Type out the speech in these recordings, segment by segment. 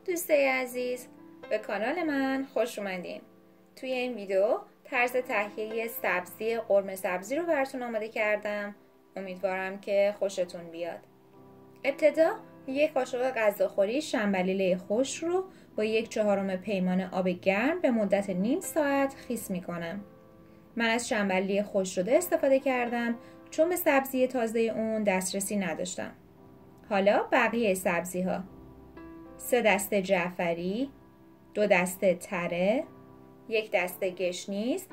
دوستای عزیز، به کانال من خوش اومدین. توی این ویدیو طرز تهیه سبزی قرمه سبزی رو براتون آماده کردم. امیدوارم که خوشتون بیاد. ابتدا 1 قاشق غذاخوری شنبلیله خشک رو با 1/4 پیمانه آب گرم به مدت نیم ساعت خیس میکنم. من از شنبلیله خشک شده استفاده کردم چون به سبزی تازه اون دسترسی نداشتم. حالا بقیه سبزی ها: 3 دسته جعفری، 2 دسته تره، 1 دسته گشنیز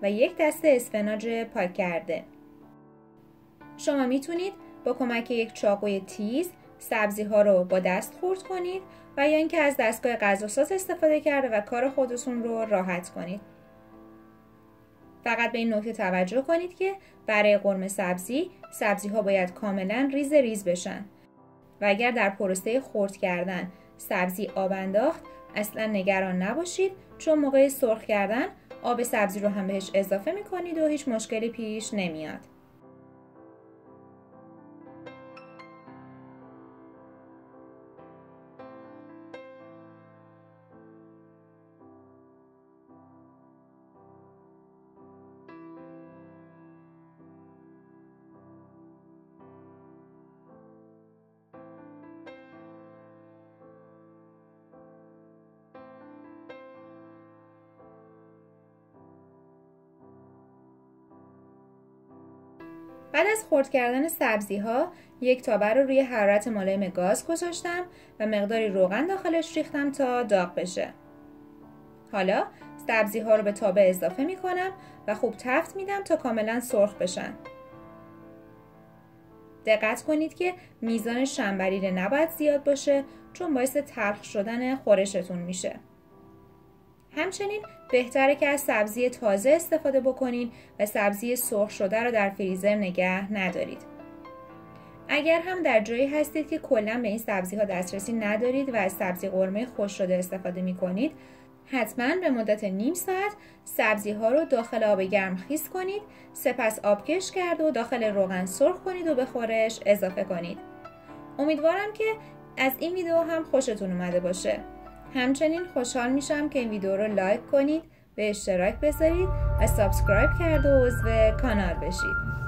و 1 دسته اسفناج پاک کرده. شما میتونید با کمک یک چاقوی تیز سبزی ها رو با دست خرد کنید و یا اینکه از دستگاه غذاساز استفاده کرده و کار خودتون رو راحت کنید. فقط به این نکته توجه کنید که برای قرمه سبزی ها باید کاملا ریز ریز بشن و اگر در پروسه خرد کردن سبزی آب انداخت اصلا نگران نباشید، چون موقع سرخ کردن آب سبزی رو هم بهش اضافه میکنید و هیچ مشکلی پیش نمیاد. بعد از خرد کردن سبزی ها 1 تابه رو روی حرارت ملایم گاز گذاشتم و مقداری روغن داخلش ریختم تا داغ بشه. حالا سبزی ها رو به تابه اضافه می کنم و خوب تفت میدم تا کاملا سرخ بشن. دقت کنید که میزان شنبلیله نباید زیاد باشه چون باعث تلخ شدن خورشتون میشه. همچنین بهتره که از سبزی تازه استفاده بکنین و سبزی سرخ شده رو در فریزر نگه ندارید. اگر هم در جایی هستید که کلا به این سبزی ها دسترسی ندارید و از سبزی قرمه خشک شده استفاده می کنید، حتما به مدت نیم ساعت سبزی ها رو داخل آب گرم خیس کنید، سپس آبکش کرد و داخل روغن سرخ کنید و به خورش اضافه کنید. امیدوارم که از این ویدیو هم خوشتون اومده باشه. همچنین خوشحال میشم که این ویدیو رو لایک کنید، به اشتراک بذارید و سابسکرایب کرده و عضو کانال بشید.